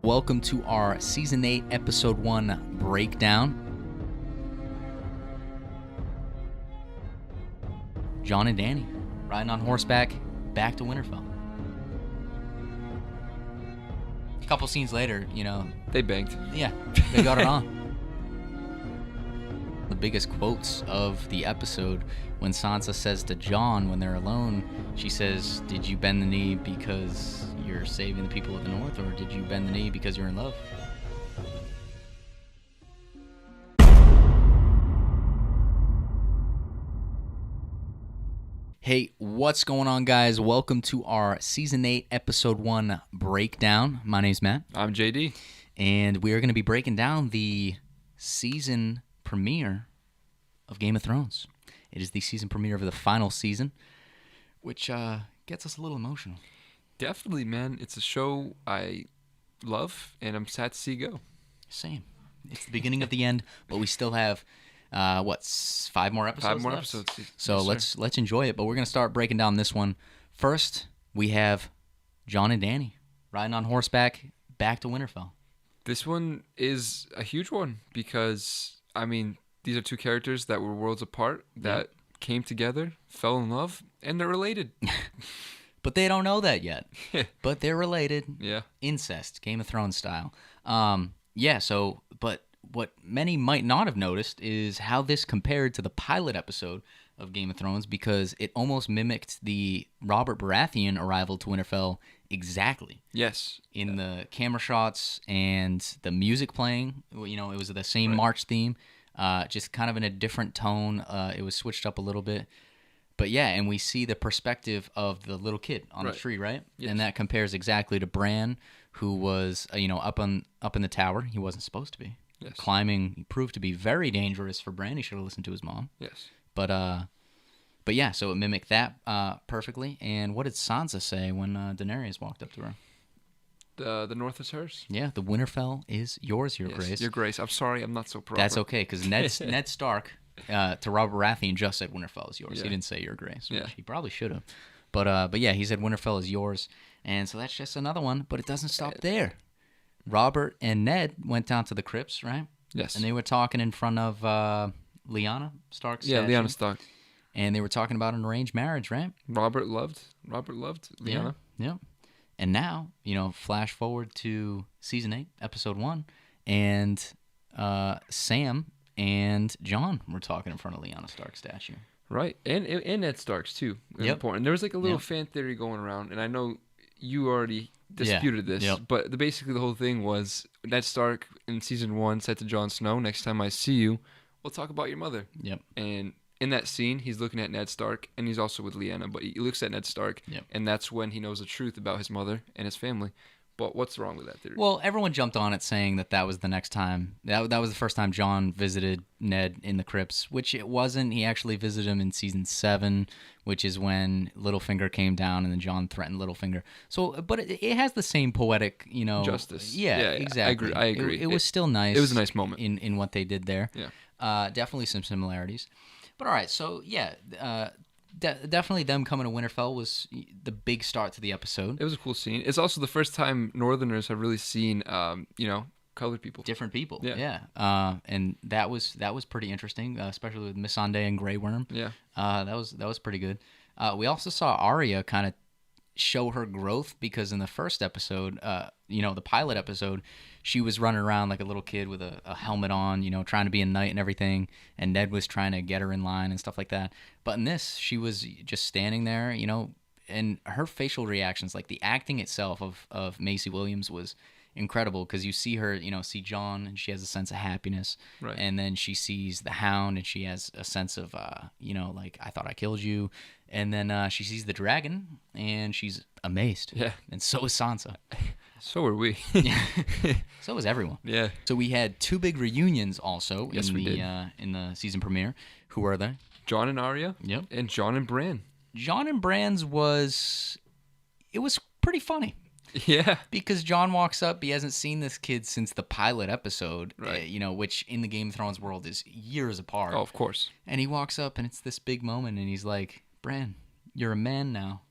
Welcome to our Season 8, Episode 1 breakdown. Jon and Dany, riding on horseback, back to Winterfell. A couple scenes later, They banged. Yeah, they got it on. The biggest quotes of the episode, when Sansa says to Jon when they're alone, she says, "Did you bend the knee because you're saving the people of the North, or did you bend the knee because you're in love?" Hey, what's going on, guys? Welcome to our Season 8, Episode 1 breakdown. My name's Matt. I'm JD. And we are going to be breaking down the season premiere of Game of Thrones. It is the season premiere of the final season, which gets us a little emotional. Definitely, man. It's a show I love, and I'm sad to see go. Same. It's the beginning of the end, but we still have, 5 more episodes 5 more left? episodes. So Yes, let's enjoy it, but we're going to start breaking down this one. First, we have Jon and Dany riding on horseback back to Winterfell. This one is a huge one because, these are two characters that were worlds apart that came together, fell in love, and they're related. But they don't know that yet. But they're related. Yeah. Incest, Game of Thrones style. But what many might not have noticed is how this compared to the pilot episode of Game of Thrones, because it almost mimicked the Robert Baratheon arrival to Winterfell exactly. Yes. In the camera shots and the music playing, it was the same march theme, just kind of in a different tone. It was switched up a little bit. But yeah, and we see the perspective of the little kid on the tree, right? Yes. And that compares exactly to Bran, who was, up in the tower. He wasn't supposed to be. Yes. Climbing proved to be very dangerous for Bran. He should have listened to his mom. Yes. But yeah, so it mimicked that perfectly. And what did Sansa say when Daenerys walked up to her? The North is hers? Yeah, the Winterfell is yours, Your Grace. Your Grace. I'm sorry, I'm not so proper. That's okay, because Ned Stark to Robert Baratheon just said Winterfell is yours. Yeah. He didn't say Your Grace, which Yeah. he probably should have. But yeah, he said Winterfell is yours. And so that's just another one, but it doesn't stop there. Robert and Ned went down to the crypts, right? Yes. And they were talking in front of Lyanna Stark's Yeah, statue. Lyanna Stark. And they were talking about an arranged marriage, right? Robert loved Lyanna. Yeah. And now, flash forward to Season 8, Episode 1, and Sam and Jon were talking in front of Lyanna Stark's statue. Right. And Ned Stark's, too. Important. There was like a little fan theory going around, and I know you already disputed this, but basically the whole thing was Ned Stark in Season 1 said to Jon Snow, "Next time I see you, we'll talk about your mother." Yep. And in that scene, he's looking at Ned Stark, and he's also with Lyanna, but he looks at Ned Stark, and that's when he knows the truth about his mother and his family. But what's wrong with that theory? Well, everyone jumped on it saying that was the next time. That was the first time Jon visited Ned in the crypts, which it wasn't. He actually visited him in Season 7, which is when Littlefinger came down and then Jon threatened Littlefinger. So, but it has the same poetic, justice. Yeah, exactly. I agree. It was still nice. It was a nice moment in what they did there. Yeah. Definitely some similarities. But all right, so yeah, definitely them coming to Winterfell was the big start to the episode. It was a cool scene. It's also the first time Northerners have really seen, colored people. Different people. Yeah. And that was pretty interesting, especially with Missandei and Grey Worm. Yeah. That was pretty good. We also saw Arya kind of show her growth, because in the first episode, the pilot episode, she was running around like a little kid with a helmet on, trying to be a knight and everything, and Ned was trying to get her in line and stuff like that. But in this, she was just standing there, and her facial reactions, like the acting itself of Maisie Williams was incredible, because you see her, see Jon, and she has a sense of happiness, right. And then she sees the Hound, and she has a sense of, like, I thought I killed you, and then she sees the dragon, and she's amazed. Yeah. And so is Sansa. So are we. So is everyone. Yeah. So we had 2 big reunions also in the season premiere. Who are they? Jon and Arya. Yep. And Jon and Bran. Jon and Bran's was pretty funny. Yeah. Because Jon walks up, he hasn't seen this kid since the pilot episode, right. Which in the Game of Thrones world is years apart. Oh, of course. And he walks up, and it's this big moment, and he's like, Bran, you're a man now.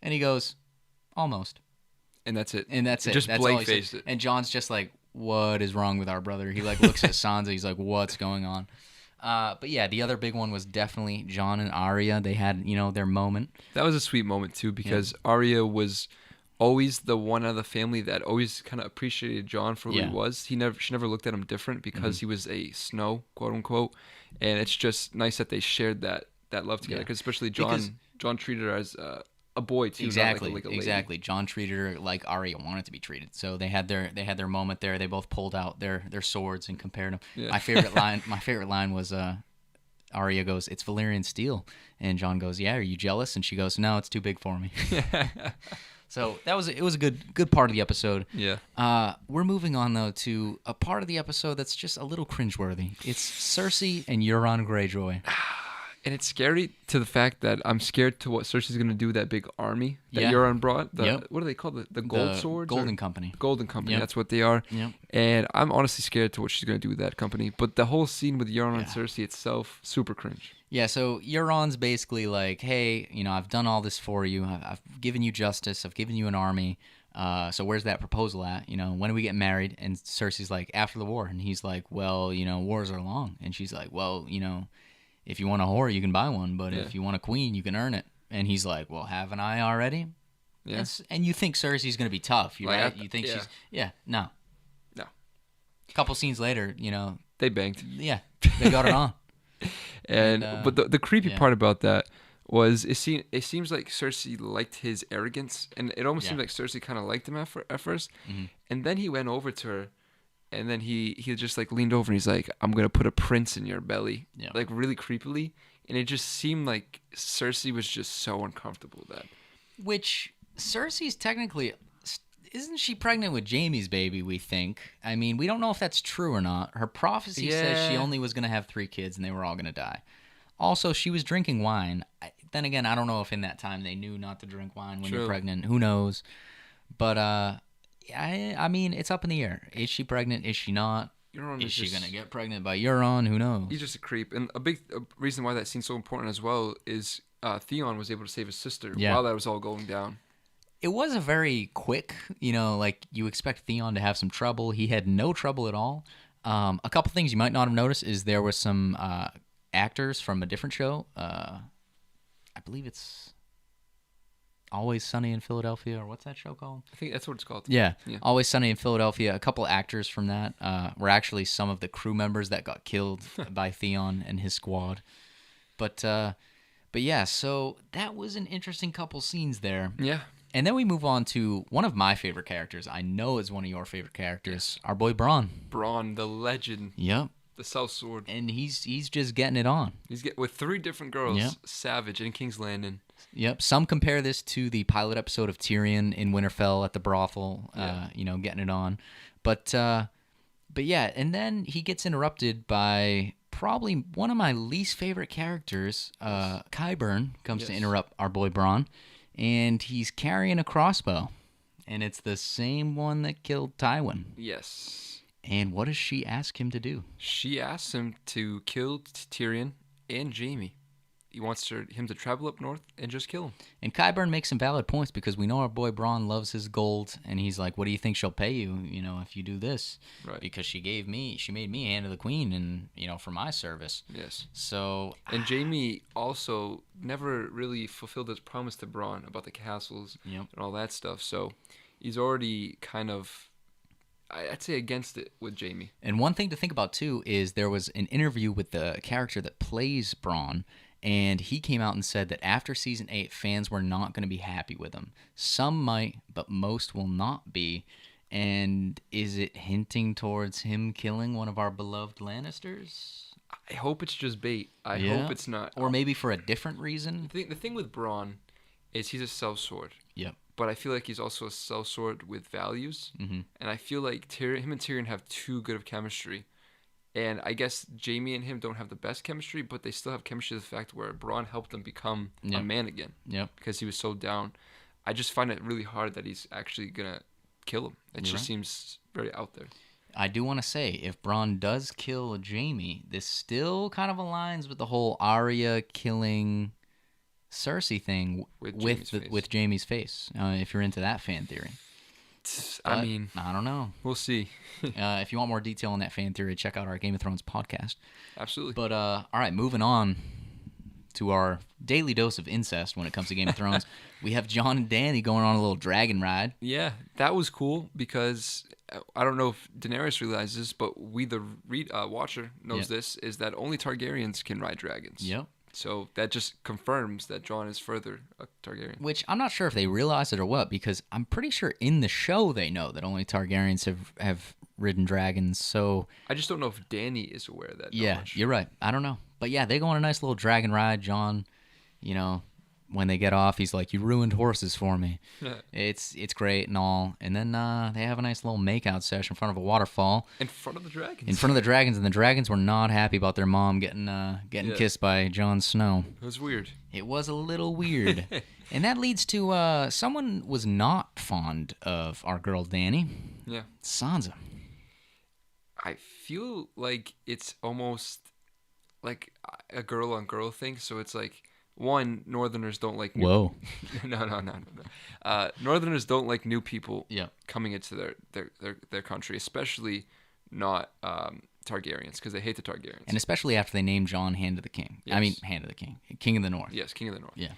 And he goes, almost. And that's it. And that's it. Just blank-faced it. And Jon's just like, what is wrong with our brother? He like looks at Sansa. He's like, what's going on? But yeah, the other big one was definitely Jon and Arya. They had, their moment. That was a sweet moment too, because Arya was always the one out of the family that always kind of appreciated Jon for who he was. She never looked at him different because he was a Snow, quote unquote. And it's just nice that they shared that love together, because especially Jon treated her as a boy too. Exactly, not like a lady. exactly. Jon treated her like Arya wanted to be treated. So they had their moment there. They both pulled out their swords and compared them. Yeah. My favorite line was Arya goes, "It's Valyrian steel," and Jon goes, "Yeah, are you jealous?" And she goes, "No, it's too big for me." So it was a good part of the episode. Yeah. We're moving on though to a part of the episode that's just a little cringeworthy. It's Cersei and Euron Greyjoy. And it's scary to the fact that I'm scared to what Cersei's going to do with that big army that Euron brought. What are they called? The Gold Swords? Golden Company. Golden Company, that's what they are. Yep. And I'm honestly scared to what she's going to do with that company. But the whole scene with Euron and Cersei itself, super cringe. Yeah, so Euron's basically like, hey, I've done all this for you. I've given you justice. I've given you an army. So where's that proposal at? When do we get married? And Cersei's like, after the war. And he's like, well, wars are long. And she's like, well, if you want a whore, you can buy one, but if you want a queen, you can earn it. And he's like, well, haven't I already? Yeah. And you think Cersei's going to be tough, right? You think she's... Yeah, no. No. A couple scenes later, They banged. Yeah, they got it on. But the creepy part about that was it seems like Cersei liked his arrogance, and it almost seemed like Cersei kind of liked him at first. Mm-hmm. And then he went over to her, and then he just like leaned over and he's like, I'm going to put a prince in your belly. Yeah. Like really creepily. And it just seemed like Cersei was just so uncomfortable with that. Which Cersei's technically... Isn't she pregnant with Jaime's baby, we think? I mean, we don't know if that's true or not. Her prophecy says she only was going to have 3 kids and they were all going to die. Also, she was drinking wine. Then again, I don't know if in that time they knew not to drink wine when you're pregnant. Who knows? But, I mean, it's up in the air. Is she pregnant? Is she not? Is she going to get pregnant by Euron? Who knows? He's just a creep. And a big reason why that scene's so important as well is Theon was able to save his sister while that was all going down. It was a very quick, like you expect Theon to have some trouble. He had no trouble at all. A couple things you might not have noticed is there were some actors from a different show. I believe it's Always Sunny in Philadelphia, or what's that show called? I think that's what it's called. Yeah. Always Sunny in Philadelphia. A couple actors from that were actually some of the crew members that got killed by Theon and his squad. But yeah, so that was an interesting couple scenes there. Yeah. And then we move on to one of my favorite characters. I know is one of your favorite characters. Our boy Bronn. Bronn, the legend. Yep. The sellsword. And he's just getting it on. With 3 different girls, Savage and King's Landing. Yep. Some compare this to the pilot episode of Tyrion in Winterfell at the brothel, getting it on. But yeah, and then he gets interrupted by probably one of my least favorite characters. Qyburn comes to interrupt our boy Bronn. And he's carrying a crossbow. And it's the same one that killed Tywin. Yes. And what does she ask him to do? She asks him to kill Tyrion and Jaime. He wants him to travel up north and just kill him. And Qyburn makes some valid points because we know our boy Bronn loves his gold. And he's like, what do you think she'll pay you, if you do this? Right. Because she made me Hand of the Queen and, for my service. Yes. So. And Jaime also never really fulfilled his promise to Bronn about the castles and all that stuff. So he's already kind of, I'd say, against it with Jaime. And one thing to think about, too, is there was an interview with the character that plays Bronn. And he came out and said that after Season 8, fans were not going to be happy with him. Some might, but most will not be. And is it hinting towards him killing one of our beloved Lannisters? I hope it's just bait. I hope it's not. Or maybe for a different reason. The thing with Bronn is he's a sellsword. Yep. But I feel like he's also a sellsword with values. Mm-hmm. And I feel like him and Tyrion have too good of chemistry. And I guess Jaime and him don't have the best chemistry, but they still have chemistry to the fact where Bronn helped him become a man again. Yep. Because he was so down. I just find it really hard that he's actually gonna kill him. It just seems very out there. I do want to say, if Bronn does kill Jaime, this still kind of aligns with the whole Arya killing Cersei thing with Jaime's face. If you're into that fan theory. But, I mean, I don't know. We'll see. If you want more detail on that fan theory, check out our Game of Thrones podcast. Absolutely. But all right, moving on to our daily dose of incest when it comes to Game of Thrones. We have Jon and Dany going on a little dragon ride. Yeah, that was cool because I don't know if Daenerys realizes, but we, the watcher, knows this, is that only Targaryens can ride dragons. Yep. So that just confirms that Jon is further a Targaryen. Which I'm not sure if they realize it or what, because I'm pretty sure in the show they know that only Targaryens have ridden dragons. So I just don't know if Dany is aware of that. Yeah, you're right. I don't know. But yeah, they go on a nice little dragon ride. Jon, when they get off, he's like, "You ruined horses for me." It's great and all. And then they have a nice little makeout session in front of a waterfall. In front of the dragons. In front of the dragons, and the dragons were not happy about their mom getting kissed by Jon Snow. It was weird. It was a little weird. And that leads to someone was not fond of our girl Dany. Yeah. Sansa. I feel like it's almost like a girl on girl thing. So it's like, one, Northerners don't like No. Northerners don't like new people Yeah. coming into their country, especially not Targaryens, because they hate the Targaryens. And especially after they named Jon Hand of the King. Yes. I mean, Hand of the King. King of the North. Yes, King of the North. Yeah.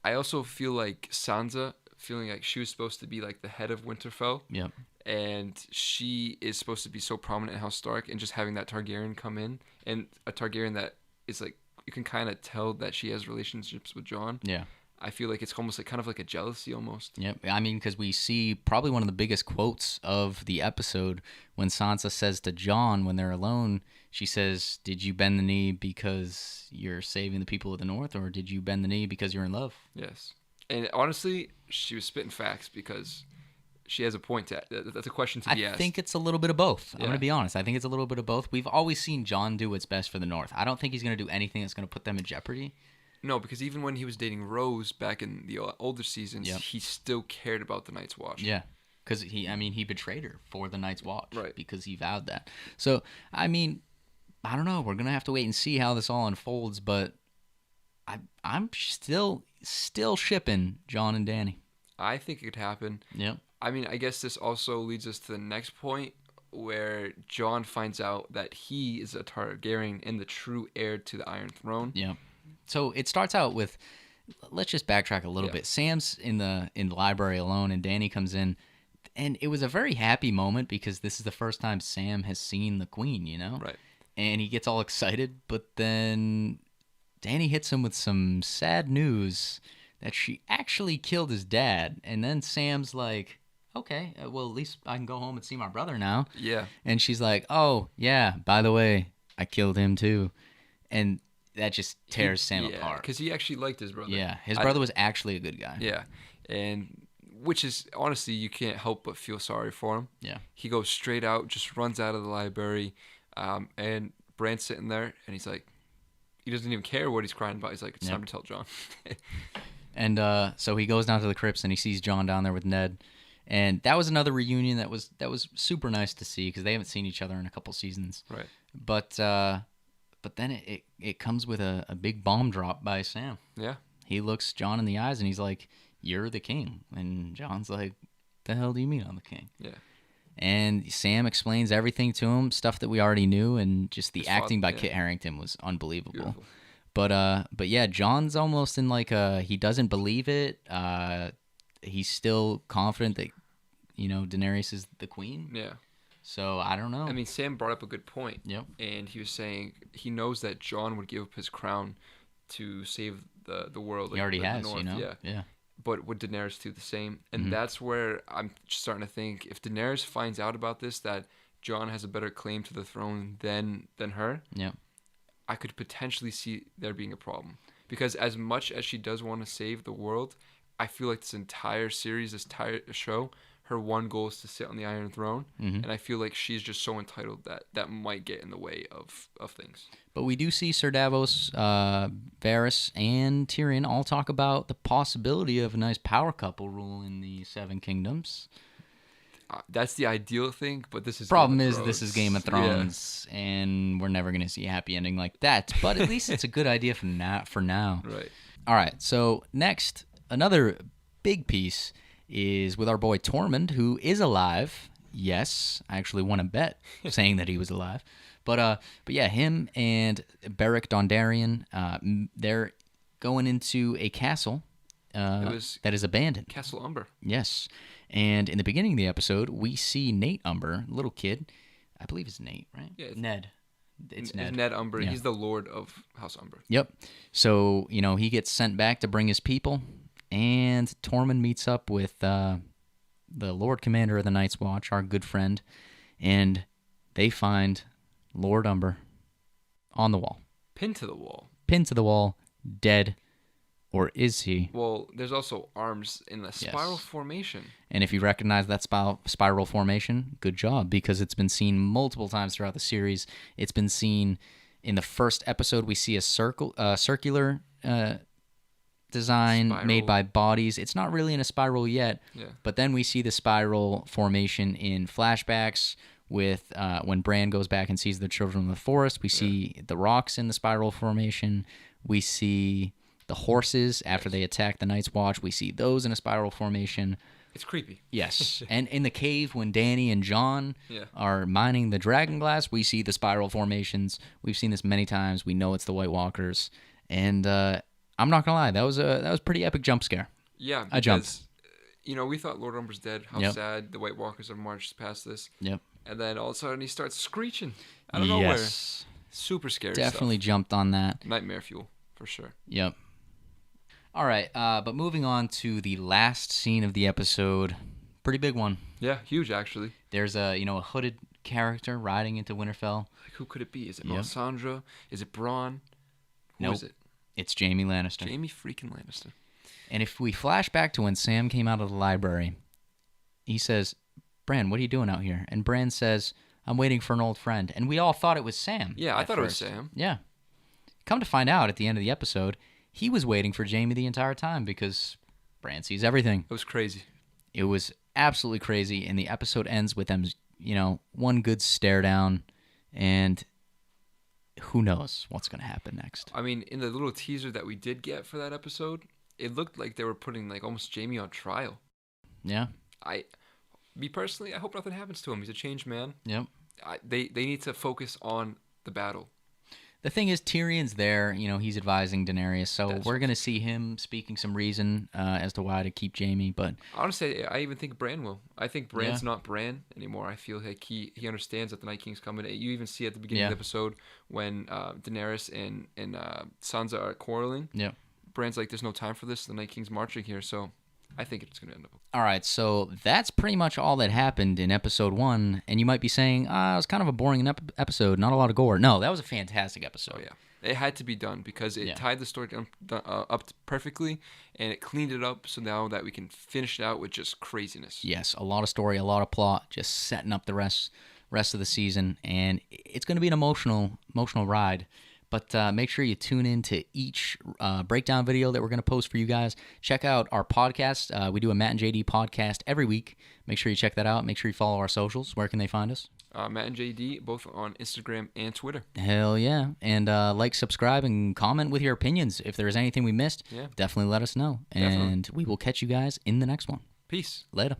I also feel like Sansa, feeling like she was supposed to be like the head of Winterfell. Yep. And she is supposed to be so prominent in House Stark, and just having that Targaryen come in, and a Targaryen that is like, you can kind of tell that she has relationships with Jon. Yeah. I feel like it's almost like kind of like a jealousy almost. Yep. I mean, because we see probably one of the biggest quotes of the episode when Sansa says to Jon when they're alone, she says, "Did you bend the knee because you're saving the people of the North, or did you bend the knee because you're in love?" Yes. And honestly, she was spitting facts because she has a point. That's a question to be asked. I think it's a little bit of both. I'm going to be honest. I think it's a little bit of both. We've always seen Jon do what's best for the North. I don't think he's going to do anything that's going to put them in jeopardy. No, because even when he was dating Rose back in the older seasons, he still cared about the Night's Watch. Yeah, because he betrayed her for the Night's Watch. Right. Because he vowed that. So, I mean, I don't know. We're going to have to wait and see how this all unfolds, but I'm still shipping Jon and Dany. I think it could happen. Yeah. I mean, I guess this also leads us to the next point where Jon finds out that he is a Targaryen and the true heir to the Iron Throne. Yeah. So it starts out with, let's just backtrack a little bit. Sam's in the library alone, and Dany comes in, and it was a very happy moment because this is the first time Sam has seen the Queen, Right. And he gets all excited, but then Dany hits him with some sad news that she actually killed his dad, and then Sam's like, "Okay, well, at least I can go home and see my brother now." Yeah. And she's like, "Oh, yeah, by the way, I killed him too." And that just tears Sam apart. Because he actually liked his brother. Yeah, his brother was actually a good guy. Yeah, and which is, honestly, you can't help but feel sorry for him. Yeah. He goes straight out, just runs out of the library, and Bran's sitting there, and he's like, he doesn't even care what he's crying about. He's like, it's time to tell Jon. And so he goes down to the crypts, and he sees Jon down there with Ned. And that was another reunion that was super nice to see because they haven't seen each other in a couple seasons. Right. But then it comes with a big bomb drop by Sam. Yeah. He looks Jon in the eyes, and he's like, "You're the king." And Jon's like, "The hell do you mean I'm the king?" Yeah. And Sam explains everything to him, stuff that we already knew, and just the acting by yeah. Kit Harington was unbelievable. Beautiful. But yeah, Jon's almost in like he doesn't believe it. He's still confident that Daenerys is the queen. Yeah. So I don't know. I mean, Sam brought up a good point. Yep. And he was saying he knows that Jon would give up his crown to save the world. He already has, North. Yeah. But would Daenerys do the same? And that's where I'm starting to think, if Daenerys finds out about this, that Jon has a better claim to the throne than her. Yeah. I could potentially see there being a problem. Because as much as she does want to save the world, I feel like this entire series, this entire show, her one goal is to sit on the Iron Throne, and I feel like she's just so entitled that might get in the way of things. But we do see Ser Davos, Varys, and Tyrion all talk about the possibility of a nice power couple rule in the Seven Kingdoms. That's the ideal thing, but this is this is Game of Thrones, and we're never going to see a happy ending like that. But at least it's a good idea for now. Right. All right, so next, another big piece is with our boy Tormund, who is alive. Yes, I actually won a bet saying that he was alive. But yeah, him and Beric Dondarrion, they're going into a castle that is abandoned. Castle Umber. Yes. And in the beginning of the episode, we see Nate Umber, little kid. I believe it's Nate, right? Yeah, Ned. It's Ned. Ned Umber. Yeah. He's the Lord of House Umber. Yep. So, he gets sent back to bring his people, and Tormund meets up with the Lord Commander of the Night's Watch, our good friend, and they find Lord Umber on the wall. Pinned to the wall. Pinned to the wall, dead. Or is he? Well, there's also arms in the spiral formation. And if you recognize that spiral formation, good job, because it's been seen multiple times throughout the series. It's been seen in the first episode. We see a circular design made by bodies. It's not really in a spiral yet, but then we see the spiral formation in flashbacks with when Bran goes back and sees the Children of the Forest. We see the rocks in the spiral formation. We see the horses, after they attack the Night's Watch, we see those in a spiral formation. It's creepy. Yes. And in the cave, when Dany and Jon are mining the Dragonglass, we see the spiral formations. We've seen this many times. We know it's the White Walkers. And I'm not going to lie, that was a pretty epic jump scare. Yeah. I jumped. We thought Lord Umber's dead. How sad. The White Walkers have marched past this. Yep. And then all of a sudden he starts screeching out of nowhere. Super scary Definitely stuff. Jumped on that. Nightmare fuel, for sure. Yep. All right, but moving on to the last scene of the episode, pretty big one. Yeah, huge actually. There's a hooded character riding into Winterfell. Like, who could it be? Is it Melisandre? Is it Bronn? Who is it? It's Jaime Lannister. Jaime freaking Lannister. And if we flash back to when Sam came out of the library, he says, "Bran, what are you doing out here?" And Bran says, "I'm waiting for an old friend." And we all thought it was Sam. Yeah, I thought it was Sam. Yeah. Come to find out at the end of the episode, he was waiting for Jaime the entire time because Bran sees everything. It was crazy. It was absolutely crazy, and the episode ends with them, one good stare down, and who knows what's going to happen next. I mean, in the little teaser that we did get for that episode, it looked like they were putting almost Jaime on trial. Yeah. Me personally, I hope nothing happens to him. He's a changed man. Yep. They need to focus on the battle. The thing is, Tyrion's there. He's advising Daenerys, so we're going to see him speaking some reason as to why to keep Jaime. But honestly, I even think Bran will. I think Bran's not Bran anymore. I feel like he understands that the Night King's coming. You even see at the beginning of the episode when Daenerys and Sansa are quarreling. Yeah. Bran's like, "There's no time for this. The Night King's marching here." So I think it's going to end up. All right, so that's pretty much all that happened in episode 1. And you might be saying, it was kind of a boring episode, not a lot of gore. No, that was a fantastic episode. Oh, yeah. It had to be done because it tied the story up perfectly, and it cleaned it up so now that we can finish it out with just craziness. Yes, a lot of story, a lot of plot, just setting up the rest of the season. And it's going to be an emotional ride. But make sure you tune in to each breakdown video that we're going to post for you guys. Check out our podcast. We do a Matt and JD podcast every week. Make sure you check that out. Make sure you follow our socials. Where can they find us? Matt and JD, both on Instagram and Twitter. Hell yeah. And like, subscribe, and comment with your opinions. If there's anything we missed, definitely let us know. And we will catch you guys in the next one. Peace. Later.